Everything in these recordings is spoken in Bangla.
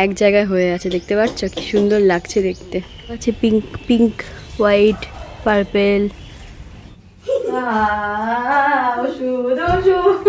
এক জায়গায় হয়ে আছে, দেখতে পাচ্ছ কি সুন্দর লাগছে দেখতে। আছে পিঙ্ক পিঙ্ক, হোয়াইট, পার্পেল। ওষুধ ওষুধ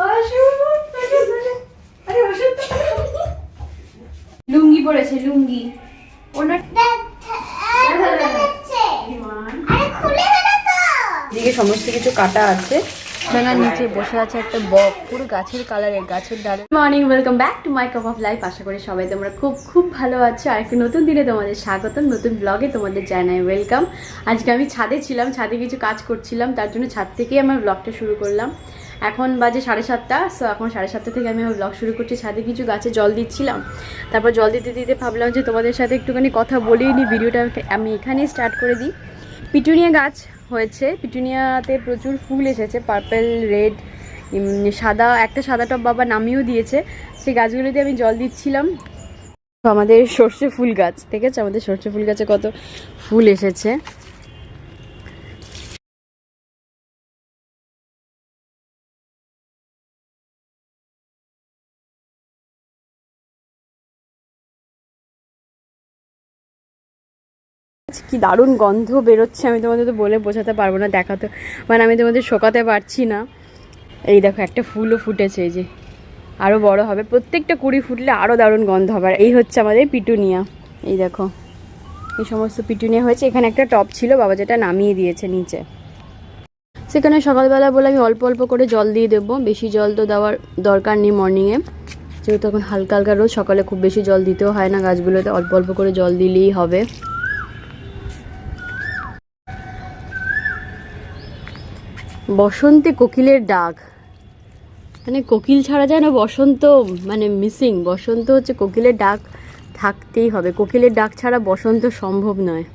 ওষুধ। লুঙ্গি পরেছে, লুঙ্গি। এদিকে সমস্ত কিছু কাটা আছে। নিচে বসে আছে একটা বক, পুরো গাছের কালারের, গাছের ডালে। Morning, welcome back to my cup of life. আশা করি সবাই তোমরা খুব খুব ভালো আছো। আর একটা নতুন দিনে তোমাদের স্বাগতম, নতুন ব্লগে তোমাদের জানাই ওয়েলকাম। আজকে আমি ছাদে ছিলাম, ছাদে কিছু কাজ করছিলাম, তার জন্য ছাদ থেকেই আমার ব্লগটা শুরু করলাম। এখন বাজে 7:30। সো এখন 7:30 থেকে আমি আমার ব্লগ শুরু করছি। ছাদে কিছু গাছে জল দিচ্ছিলাম, তারপর জল দিতে দিতে ভাবলাম যে তোমাদের সাথে একটুখানি কথা বলেই নি, ভিডিওটা আমি এখানেই স্টার্ট করে দিই। পিটুনিয়া গাছ হয়েছে, পিটুনিয়াতে প্রচুর ফুল এসেছে, পার্পেল, রেড, সাদা। একটা সাদা টব বাবা নামিয়েও দিয়েছে, সেই গাছগুলোতে আমি জল দিচ্ছিলাম। আমাদের সর্ষে ফুল গাছ, ঠিক আছে, আমাদের সর্ষে ফুল গাছে কত ফুল এসেছে। কি দারুণ গন্ধ বেরোচ্ছে, আমি তোমাদের তো বলে বোঝাতে পারবো না, দেখাতে মানে আমি তোমাদের শোকাতে পারছি না। এই দেখো একটা ফুলও ফুটেছে, এই যে আরও বড় হবে, প্রত্যেকটা কুড়ি ফুটলে আরও দারুণ গন্ধ হবে। এই হচ্ছে আমাদের পিটুনিয়া, এই দেখো এই সমস্ত পিটুনিয়া হয়েছে। এখানে একটা টব ছিল বাবা, যেটা নামিয়ে দিয়েছে নিচে। সেখানে সকালবেলা বলে আমি অল্প অল্প করে জল দিয়ে দেবো, বেশি জল তো দেওয়ার দরকার নেই মর্নিংয়ে, যেহেতু এখন হালকা হালকা রোদ। সকালে খুব বেশি জল দিতেও হয় না গাছগুলোতে, অল্প অল্প করে জল দিলেই হবে। বসন্তে কোকিলের ডাক, মানে কোকিল ছাড়া যেন বসন্ত মানে মিসিং। বসন্ত হচ্ছে কোকিলের ডাক থাকতেই হবে, কোকিলের ডাক ছাড়া বসন্ত সম্ভব নয়।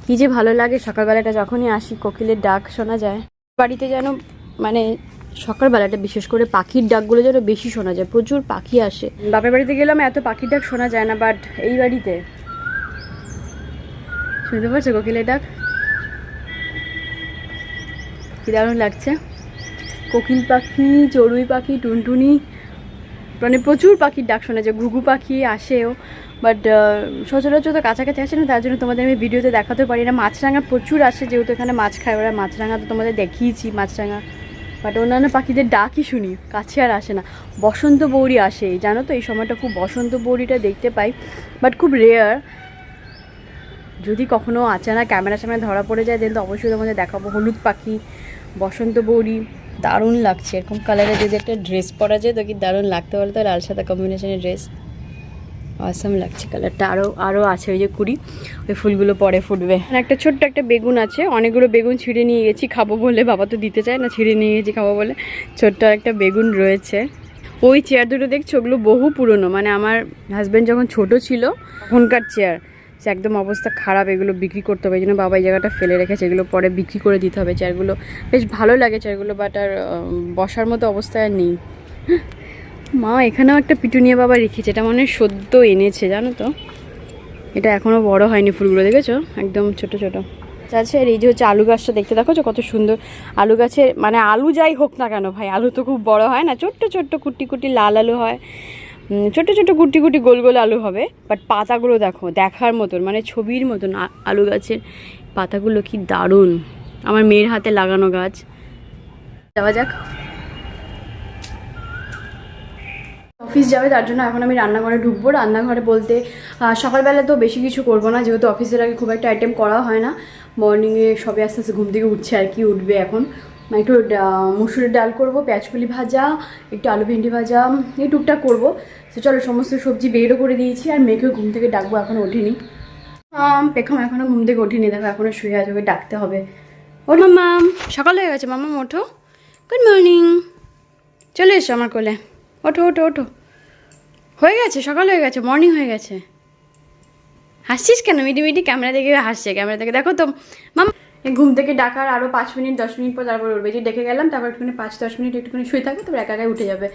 কী যে ভালো লাগে সকালবেলাটা যখনই আসি, কোকিলের ডাক শোনা যায় বাড়িতে, যেন মানে সকালবেলাটা বিশেষ করে পাখির ডাকগুলো যেন বেশি শোনা যায়, প্রচুর পাখি আসে। বাপের বাড়িতে গেলাম এত পাখির ডাক শোনা যায় না, বাট এই বাড়িতে শুনতে পাচ্ছ কোকিলের ডাক, কী দারুণ লাগছে। কোকিল পাখি, চড়ুই পাখি, টুনটুনি, মানে প্রচুর পাখির ডাক শোনা যায়। ঘুঘু পাখি আসেও, বাট সচরাচর তো কাছাকাছি আসে না, তার জন্য তোমাদের আমি ভিডিওতে দেখাতে পারি না। মাছরাঙা প্রচুর আসে, যেহেতু এখানে মাছ খায় ওরা। মাছরাঙা তো তোমাদের দেখিয়েছি, মাছরাঙা, বাট অন্যান্য পাখিদের ডাকই শুনি, কাছে আর আসে না। বসন্ত বৌরি আসে, জানো তো এই সময়টা খুব বসন্ত বৌরিটা দেখতে পাই, বাট খুব রেয়ার। যদি কখনও আচানক ক্যামেরার সামনে ধরা পড়ে যায়, দেন তো অবশ্যই তোমাদের দেখাবো। হলুদ পাখি, বসন্ত বৌরি, দারুণ লাগছে। এরকম কালারে যদি একটা ড্রেস পরা যায় তো কি দারুণ লাগতে পারে, তো লাল সাদা কম্বিনেশনের ড্রেস, অসাম লাগছে কালারটা। আরও আছে ওই যে কুড়ি, ওই ফুলগুলো পরে ফুটবে। একটা ছোট্ট একটা বেগুন আছে, অনেকগুলো বেগুন ছিঁড়ে নিয়ে গেছি খাবো বলে, বাবা তো দিতে চায় না, ছিঁড়ে নিয়ে গেছি খাবো বলে। ছোট্ট একটা বেগুন রয়েছে। ওই চেয়ার দুটো দেখছো, ওগুলো বহু পুরনো, মানে আমার হাজব্যান্ড যখন ছোট ছিল তখনকার চেয়ার, সে একদম অবস্থা খারাপ। এগুলো বিক্রি করতে হবে, এই জন্য বাবা এই জায়গাটা ফেলে রেখেছে, এগুলো পরে বিক্রি করে দিতে হবে। চেয়ারগুলো বেশ ভালো লাগে চেয়ারগুলো, বাট আর বসার মতো অবস্থায় আর নেই। মা এখানেও একটা পিটুনিয়া বাবা রেখেছে, এটা মনে হয় সদ্য এনেছে, জানো তো। এটা এখনও বড় হয়নি, ফুলগুলো দেখেছো একদম ছোট ছোট আছে। আর এই যে হচ্ছে আলু গাছটা, দেখতে দেখো কত সুন্দর। আলু গাছে মানে আলু যাই হোক না কেন ভাই, আলু তো খুব বড় হয় না, ছোট্ট ছোট্ট কুটি কুটি লাল আলু হয়, ছোট ছোট কুটি কুটি গোল গোল আলু হবে। বাট পাতাগুলো দেখো দেখার মতন, মানে ছবির মতন। আলু গাছের পাতাগুলো কি দারুণ, আমার মেয়ের হাতে লাগানো গাছ। যাওয়া যাক, অফিস যাবে, তার জন্য এখন আমি রান্নাঘরে ঢুকবো। রান্নাঘরে বলতে সকালবেলা তো বেশি কিছু করবো না, যেহেতু অফিসের আগে খুব একটা আইটেম করা হয় না। মর্নিংয়ে সবে আস্তে আস্তে ঘুম থেকে উঠছে আর কি, উঠবে এখন। একটু মুসুরের ডাল করবো, পেঁয়াজকলি ভাজা, একটু আলু ভেন্ডি ভাজা, এই টুকটাক করবো। তো চলো সমস্ত সবজি বেরও করে দিয়েছি, আর মেয়েকেও ঘুম থেকে ডাকবো, এখনও ওঠেনি। পেখম এখনও ঘুম থেকে ওঠেনি, দেখো এখনও শুয়ে আছে, ওকে ডাকতে হবে। ওর মাম্মাম সকাল হয়ে গেছে, মাম্মাম ওঠো, গুড মর্নিং, চলে এসো আমার কোলে, ওঠো ওঠো ওঠো, হয়ে গেছে সকাল হয়ে গেছে, মর্নিং হয়ে গেছে। হাসছিস কেন? মিটি ক্যামেরা দেখে হাসছে, ক্যামেরা দেখে দেখো তো। মাম ঘুম থেকে ডাকার আরও 5 মিনিট 10 মিনিট পর তারপর উঠবে, যে ডেকে গেলাম, তারপর একটুখানি 5-10 মিনিট একটুখানি শুয়ে থাকবে, তারপর একা একাই উঠে যাবে।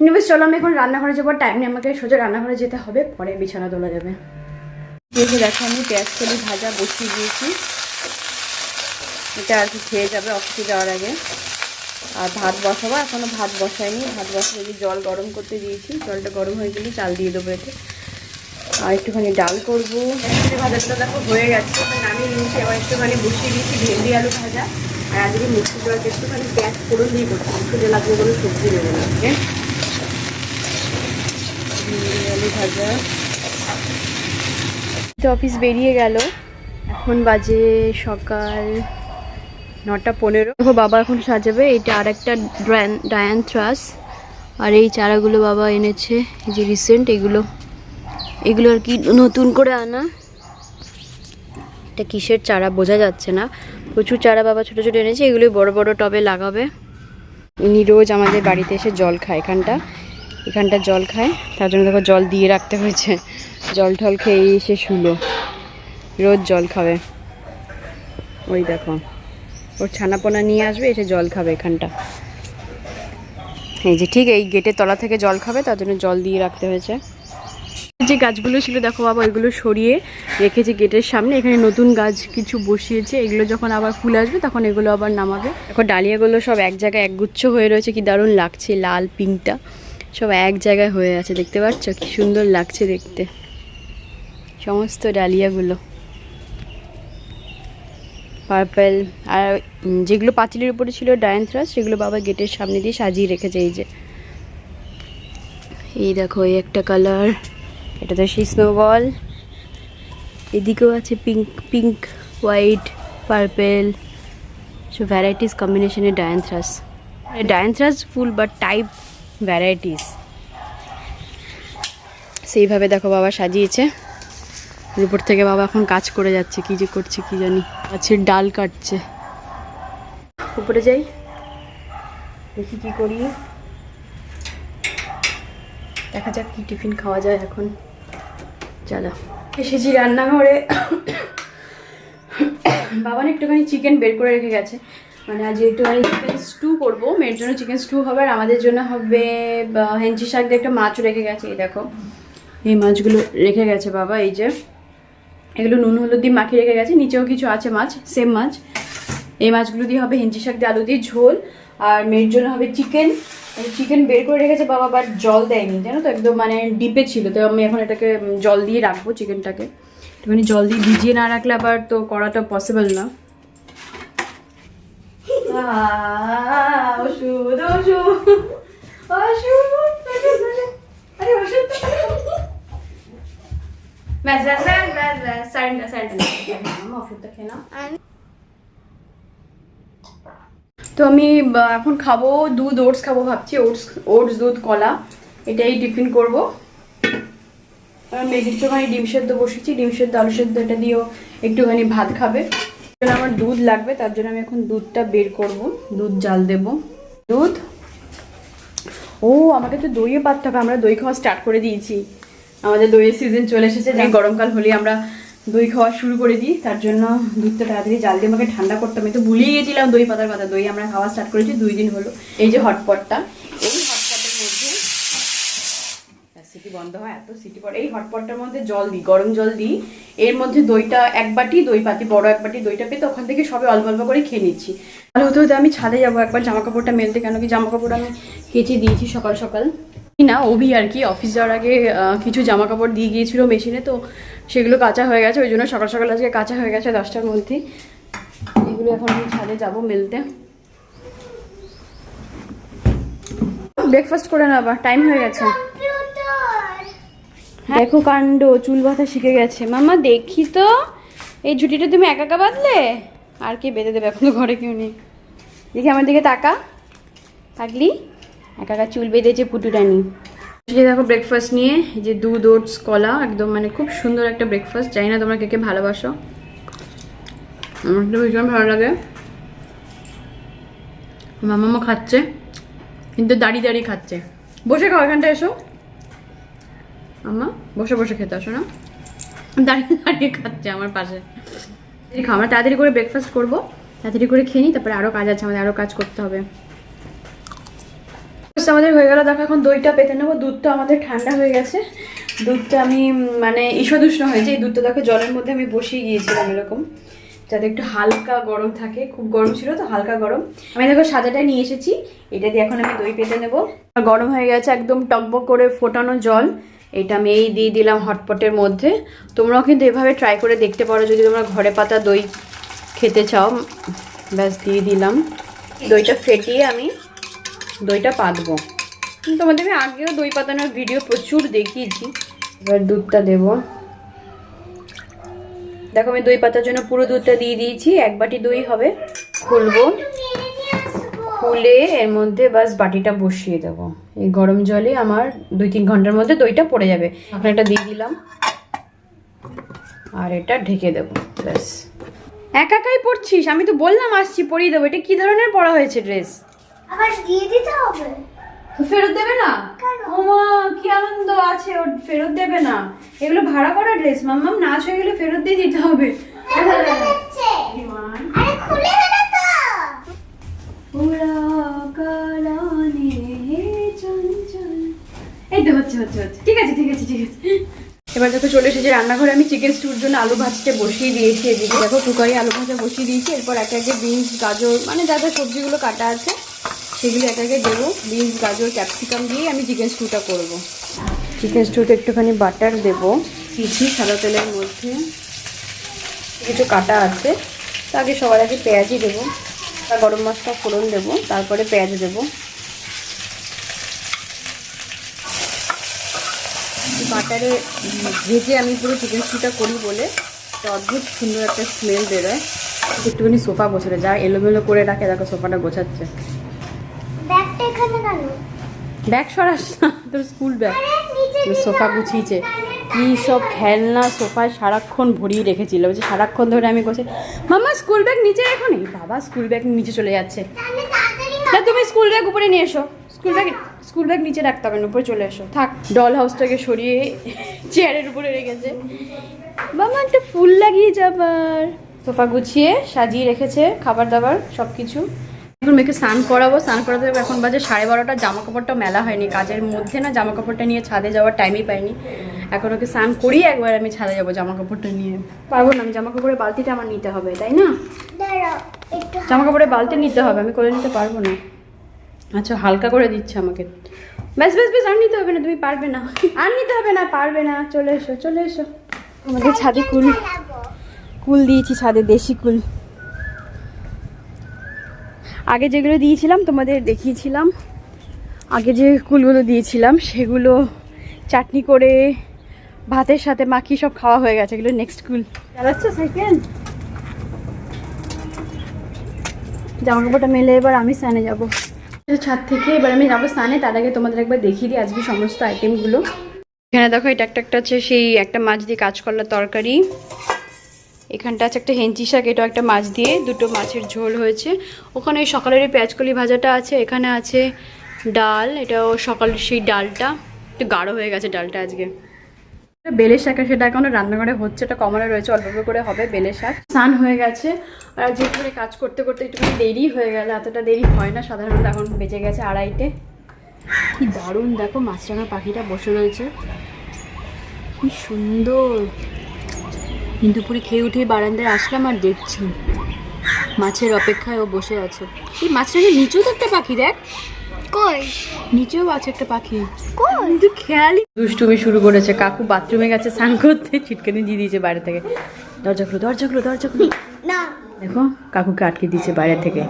নিবেশ চলো, আমি এখন রান্নাঘরে যাবো, টাইম নেই আমাকে, সোজা রান্নাঘরে যেতে হবে, পরে বিছানা তোলা যাবে। যেহেতু দেখো আমি পেঁয়াজকলি ভাজা বসিয়ে দিয়েছি, এটা আর কি খেয়ে যাবে অফিসে যাওয়ার আগে। আর ভাত বসাবো, এখনও ভাত বসাইনি। ভাত বসাবো, এই জল গরম করতে দিয়েছি, জলটা গরম হয়ে গেলে চাল দিয়ে দেবো এতে। আর একটুখানি ডাল করবো। ভাজাটা দেখো হয়ে গেছে, নামিয়ে নিয়েছি। আবার একটুখানি বসিয়ে দিয়েছি ভেন্ডি আলু ভাজা। আর আজকে মিষ্টি জলটা একটুখানি পেঁয়াজ ফোড়ন দিয়ে করছি, সুজে লাগবে কোনো সবজি দেবো না। ওকে, ভেন্ডি আলু ভাজা। অফিস বেরিয়ে গেল, এখন বাজে সকাল 9:15। দেখো বাবা এখন সাজাবে। এটা আর একটা ডায়ান্থ্রাস। আর এই চারাগুলো বাবা এনেছে, এই যে রিসেন্ট এগুলো আর কি নতুন করে আনা। এটা কিসের চারা বোঝা যাচ্ছে না, প্রচুর চারা বাবা ছোট ছোট এনেছে। এগুলো বড় বড় টবে লাগাবে। ইনি রোজ আমাদের বাড়িতে এসে জল খায়, এখানটা জল খায়, তার জন্য দেখো জল দিয়ে রাখতে হয়েছে। জল ঠল খেয়ে এসে শুলো, রোজ জল খাবে। ওই দেখো ওর ছানাপোনা নিয়ে আসবে, এসে জল খাবে এখানটা। এই যে ঠিক এই গেটের তলা থেকে জল খাবে, তার জন্য জল দিয়ে রাখতে হয়েছে। যে গাছগুলো ছিল দেখো বাবা ওইগুলো সরিয়ে রেখেছে গেটের সামনে। এখানে নতুন গাছ কিছু বসিয়েছে, এগুলো যখন আবার ফুল আসবে তখন এগুলো আবার নামাবে। এখন ডালিয়াগুলো সব এক জায়গায় একগুচ্ছ হয়ে রয়েছে, কি দারুণ লাগছে। লাল পিঙ্কটা সব এক জায়গায় হয়ে আছে, দেখতে পাচ্ছ কি সুন্দর লাগছে দেখতে সমস্ত ডালিয়াগুলো। পার্পেল। আর যেগুলো পাঁচিলের উপরে ছিল ডায়ান্থ্রাস, সেগুলো বাবা গেটের সামনে দিয়ে সাজিয়ে রেখেছে। এই দেখো এই একটা কালার, এটা তো সেই স্নোবল। এদিকেও আছে পিঙ্ক, হোয়াইট, পার্পেল, সব ভ্যারাইটিস কম্বিনেশনের ডায়ান্থ্রাস ফুল, বাট টাইপ ভ্যারাইটিস। সেইভাবে দেখো বাবা সাজিয়েছে। উপর থেকে বাবা এখন কাজ করে যাচ্ছে, কি যে করছে কি জানি, গাছের ডাল কাটছে। উপরে যাই, দেখি কি করি, দেখা যাক কি টিফিন খাওয়া যায় এখন। চলো, এসেছি রান্নাঘরে। বাবা একটুখানি চিকেন বের করে রেখে গেছে, মানে আজ একটুখানি চিকেন স্টু করবো। মেয়ের জন্য চিকেন স্টু হবে, আর আমাদের জন্য হবে হেঞ্চি শাক দিয়ে একটা মাছও রেখে গেছে। এই দেখো এই মাছগুলো রেখে গেছে বাবা, এই যে এগুলো নুন হলুদ দিয়ে মাখিয়ে রেখে গেছে। নিচেও কিছু আছে মাছ, সেম মাছ। এই মাছগুলো দিয়ে হবে হেঞ্চি শাক দিয়ে আলু দিয়ে ঝোল। আর মেয়ের জন্য হবে চিকেন বের করে রেখেছে বাবা, বাট জল দেয়নি জানো তো, একদম মানে ডিপে ছিল। তো আমি এখন এটাকে জল দিয়ে রাখবো চিকেনটাকে। একটুখানি জল দিয়ে ভিজিয়ে না রাখলে আবার তো করাটা পসিবল না। ওষুধ ওষুধ ওষুধ, আরে ওষুধ ওষুধটা খেয়ে নাও। তো আমি এখন খাবো দুধ, ওটস খাবো ভাবছি। ওটস দুধ কলা এটাই টিফিন করবো। মেয়ের একটুখানি ডিম সেদ্ধ বসেছি, ডিম সেদ্ধ আলু সেদ্ধ, এটা দিয়েও একটুখানি ভাত খাবে। আমার দুধ লাগবে, তার জন্য আমি এখন দুধটা বের করব, দুধ জাল দেব। দুধ, ও আমাকে তো দইও পাততে হবে। আমরা দই খাওয়া স্টার্ট করে দিয়েছি, আমাদের দইয়ের সিজন চলে এসেছে। গরমকাল হলে আমরা দই খাওয়া শুরু করে দিই, তার জন্য দুধটা তাড়াতাড়ি জাল দিয়ে আমাকে ঠান্ডা করতে হবে। তো ভুলিয়ে গেছিলাম দই পাতার কথা। দই আমরা খাওয়া স্টার্ট করেছি 2 দিন হলো। এই যে হটপটটা, এই হটপটের মধ্যে সিটি বন্ধ হয়, এত সিটি পড়ে। এই হটপটটার মধ্যে জল দিই, গরম জল দিই। এর মধ্যে দইটা 1 বাটি দই পাতি, বড় 1 বাটি দইটা পেতে ওখান থেকে সবে অল্প অল্প করে খেয়ে নিচ্ছি। তাহলে হতে হতে আমি ছাদে যাবো একবার জামা কাপড়টা মেলতে, কেন কি জামা কাপড় আমি কেচে দিয়েছি সকাল সকাল। না অভি আর কি অফিস যাওয়ার আগে কিছু জামা কাপড় দিয়ে গিয়েছিল মেশিনে, তো সেগুলো কাঁচা হয়ে গেছে। ওই জন্য সকাল সকাল আজকে কাঁচা হয়ে গেছে 10টার মধ্যেই। এগুলো এখন আমি ছাদে যাবো মেলতে। ব্রেকফাস্ট করে নেওয়া, টাইম হয়ে গেছে। দেখো কাণ্ড, চুল বাঁধা শিখে গেছে। মামা দেখি তো, এই ঝুটিটা তুমি একা একা বাঁধলে? আর কে বেঁধে দেবে, এখন তো ঘরে কেউ নেই। দেখি আমার দিকে তাকা, থাকলি একা একা চুল বেঁধেছে পুটুরানি। দেখো ব্রেকফাস্ট নিয়ে, যে দুধ ওটস কলা, একদম মানে খুব সুন্দর একটা ব্রেকফাস্ট। জানি না তোমরা কে কে ভালোবাসো, আমার তো ভীষণ ভালো লাগে। মামা খাচ্ছে, কিন্তু দাঁড়িয়ে দাঁড়িয়ে খাচ্ছে। বসে খাও, এখানটা এসো মামা, বসে বসে খেতে আসো না, দাঁড়িয়ে দাঁড়িয়ে খাচ্ছে আমার পাশে। খাও, আমরা তাড়াতাড়ি করে ব্রেকফাস্ট করবো, তাড়াতাড়ি করে খেয়ে নিই, তারপরে আরও কাজ আছে আমাদের, আরও কাজ করতে হবে। আমাদের হয়ে গেল। দেখো এখন দইটা পেতে নেবো। দুধটা আমাদের ঠান্ডা হয়ে গেছে, দুধটা আমি মানে ঈষদুষ্ণ হয়েছে। এই দুধটা দেখো জলের মধ্যে আমি বসিয়ে গিয়েছিলাম এরকম, যাতে একটু হালকা গরম থাকে, খুব গরম ছিল তো হালকা গরম। আমি দেখো সাজাটা নিয়ে এসেছি, এটা দিয়ে এখন আমি দই পেতে নেব। গরম হয়ে গেছে একদম টকবক করে ফোটানো জল, এটা আমি এই দিয়ে দিলাম হটপটের মধ্যে। তোমরাও কিন্তু এভাবে ট্রাই করে দেখতে পারো যদি তোমরা ঘরে পাতা দই খেতে চাও। ব্যাস দিয়ে দিলাম, দইটা ফেটিয়ে আমি দইটা পাতবো। তোমাদের আমি আগেও দই পাতানোর ভিডিও প্রচুর দেখিয়েছি। এবার দুধটা দেবো, দেখো আমি দই পাতার জন্য পুরো দুধটা দিয়ে দিয়েছি, 1 বাটি দই হবে। খুলবো, খুলে এর মধ্যে বাস বাটিটা বসিয়ে দেবো। এই গরম জলে আমার 2-3 ঘন্টার মধ্যে দইটা পড়ে যাবে। এখন এটা দিয়ে দিলাম আর এটা ঢেকে দেবো। ব্যাস। একাই পড়ছিস? আমি তো বললাম আসছি পরিয়ে দেবো। এটা কি ধরনের পড়া হয়েছে ড্রেস? আবার দিয়ে দিতে হবে? ফেরত দেবে না? ওমা কি আনন্দ আছে, ওর ফেরত দেবে না। এগুলো ভাড়া করা ড্রেস মাম্মাম, নাচ হয়ে গেলে ফেরত দিয়ে দিতে হবে। আরে খুলে গেল তো। ওরা কালানে হে চঞ্চল। এই তো হচ্ছে হচ্ছে হচ্ছে, ঠিক আছে ঠিক আছে ঠিক আছে। এবার দেখো চলে এসেছে রান্নাঘরে। আমি চিকেন স্টুর জন্য আলু ভাজতে বসিয়ে দিয়েছি। এদিকে দেখো কুকারে আলু ভাজা বসিয়ে দিয়েছি। এরপর একে একে বিনস, গাজর, মানে যা যা সবজিগুলো কাটা আছে সেগুলো একে একে দেবো। বিনস, গাজর, ক্যাপসিকাম দিয়ে আমি চিকেন স্টুটা করবো। চিকেন স্টুতে একটুখানি বাটার দেবো কিছু সাদা তেলের মধ্যে। কিছু কাটা আছে, তো আগে সবার আগে পেঁয়াজই দেবো, তা গরম মশলা ফোড়ন দেবো, তারপরে পেঁয়াজ দেবো। বাটারে ভেজে আমি পুরো চিকেন স্টুটা করি বলে একটা অদ্ভুত সুন্দর একটা স্মেল বেরোয়। একটুখানি সোফা গোছাতে যা এলোমেলো করে রাখে, দেখো সোফাটা গোছাচ্ছে। ব্যাগটা এখানে কেন? ব্যাগ সরাস না, তোর স্কুল ব্যাগ। সোফা গুছিয়েছে, কি সব খেলনা সোফায় সারাক্ষণ ভরিয়ে রেখেছিল। বলছে সারাক্ষণ ধরে আমি গোছে, মাম্মা স্কুল ব্যাগ নিচে রেখো নি। বাবা স্কুল ব্যাগ নিচে চলে যাচ্ছে। না তুমি স্কুল ব্যাগ উপরে নিয়ে এসো, স্কুল ব্যাগ নিচে রাখতে হবে না, উপরে চলে এসো। থাক, ডল হাউসটাকে সরিয়ে চেয়ারের উপরে রেখেছে। বাবা একটা ফুল লাগিয়ে যাবার। সোফা গুছিয়ে সাজিয়ে রেখেছে, খাবার দাবার সব কিছু। এখন মেয়েকে স্নান করাবো, স্নান করাতে হবে। এখন বাজে 12:30। জামা কাপড়টা মেলা হয়নি, কাজের মধ্যে না জামা কাপড়টা নিয়ে ছাদে যাওয়ার টাইমই পাইনি। এখন ওকে স্নান করিয়ে একবার আমি ছাদে যাবো জামা কাপড়টা নিয়ে। পারবো না, আমি জামা কাপড়ের বালতিটা আমার নিতে হবে, তাই না? দাঁড়াও একটু। জামা কাপড়ের বালতি নিতে হবে, আমি করে নিতে পারবো না। আচ্ছা হালকা করে দিচ্ছে আমাকে। ব্যাস ব্যাস ব্যাস, আর নিতে হবে না, তুমি পারবে না, আর নিতে হবে না, পারবে না। চলে এসো চলে এসো। আমাদের ছাদে কুল দিয়েছি, ছাদে দেশি কুল। আগে যেগুলো দিয়েছিলাম তোমাদের দেখিয়েছিলাম, আগে যে কুলগুলো দিয়েছিলাম সেগুলো চাটনি করে ভাতের সাথে মাখিয়ে সব খাওয়া হয়ে গেছে। এগুলো নেক্সট কুল। চালাচ্ছ সাইকেল? জামা কাপড়টা মেলে এবার আমি স্নানে যাবো ছাদ থেকে। এবার আমি যাবো স্নানে, তার আগে তোমাদের একবার দেখিয়ে দিই আজকে সমস্ত আইটেমগুলো। এখানে দেখো এটা একটা আছে সেই একটা মাছ দিয়ে কাঁচকলার তরকারি। এখানটা আছে একটা হেঞ্চি শাক, এটাও একটা মাছ দিয়ে, দুটো মাছের ঝোল হয়েছে। ওখানে ওই সকালের পেঁয়াজকলি ভাজাটা আছে। এখানে আছে ডাল, এটাও সকালের সেই ডালটা, একটু গাঢ় হয়ে গেছে ডালটা আজকে। বেলের শাক সেটা এখনো রান্নাঘরে হচ্ছে, এটা কমনে রয়েছে, অল্প অল্প করে হবে বেলের শাক। স্নান হয়ে গেছে, আর যে করে কাজ করতে করতে একটুখানি দেরি হয়ে গেল। এতটা দেরি হয় না সাধারণত, এখন বেজে গেছে 2:30। কি দারুণ দেখো মাছরাঙা পাখিটা বসে রয়েছে, কি সুন্দর। দুপুরে খেয়ে উঠে বারান্দায় আসলাম আর দেখছি মাছের অপেক্ষায় ও বসে আছে। এই মাছরাঙা নিচেও তো একটা পাখি, দেখ কই নিচেও আছে একটা পাখি। কিন্তু খেয়ালই দুষ্টুমি শুরু করেছে। কাকু বাথরুমে গেছে স্নান করতে, ছিটকানি দিয়ে দিয়েছে বাইরে থেকে। দরজা খুলো দরজা খুলো দরজা খুলো। না দেখো কাকুকে আটকে দিয়েছে বাইরে থেকে।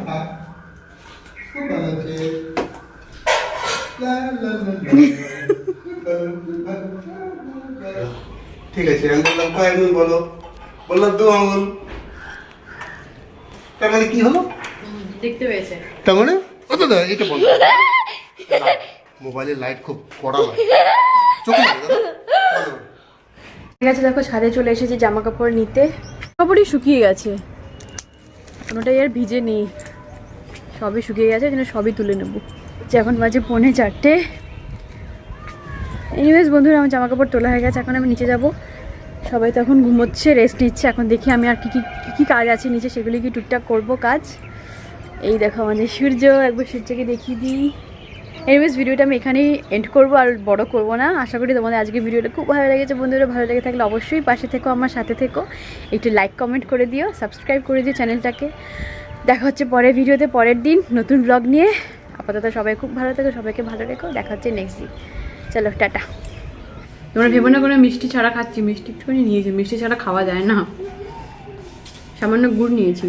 ঠিক আছে, আমি বললাম কয় আঙুল বলো, বললাম 2 আঙুল। তার মানে কি হলো? দেখতে পেয়েছে। তার মানে কত দাও এটা বলো। মোবাইলের লাইট খুব কড়া লাগে, চোখে লাগে দাদা। ঠিক আছে, দেখো ছাদে চলে এসেছি জামা কাপড় নিতে। কাপড়ই শুকিয়ে গেছে, কোনোটাই আর ভিজে নেই, সবই শুকিয়ে গেছে, যেন সবই তুলে নেবো। এখন বাজে 3:45। এনিওয়েজ বন্ধুরা, আমার জামা কাপড় তোলা হয়ে গেছে, এখন আমি নিচে যাব। সবাই তো এখন ঘুমোচ্ছে, রেস্ট নিচ্ছে। এখন দেখি আমি আর কী কাজ আছে নিচে, সেগুলি কি টুকটাক করবো কাজ। এই দেখো আমাদের সূর্য, একবার সূর্যকে দেখিয়ে দিই। এনিওয়েজ ভিডিওটা আমি এখানেই এন্ড করবো, আর বড় করব না। আশা করি তোমাদের আজকে ভিডিওটা খুব ভালো লেগেছে। বন্ধুরা ভালো লেগে থাকলে অবশ্যই পাশে থেকো, আমার সাথে থেকো, একটু লাইক কমেন্ট করে দিও, সাবস্ক্রাইব করে দিও চ্যানেলটাকে। দেখা হচ্ছে পরের ভিডিওতে, পরের দিন নতুন ব্লগ নিয়ে। আপাতত সবাই খুব ভালো থেকো, সবাইকে ভালো রেখো। দেখা হচ্ছে নেক্সট দিন। চলো টাটা। তোমরা ভেবো না কোনো মিষ্টি ছাড়া খাচ্ছি, মিষ্টি একটুখানি নিয়েছি, মিষ্টি ছাড়া খাওয়া যায় না। সামান্য গুড় নিয়েছি।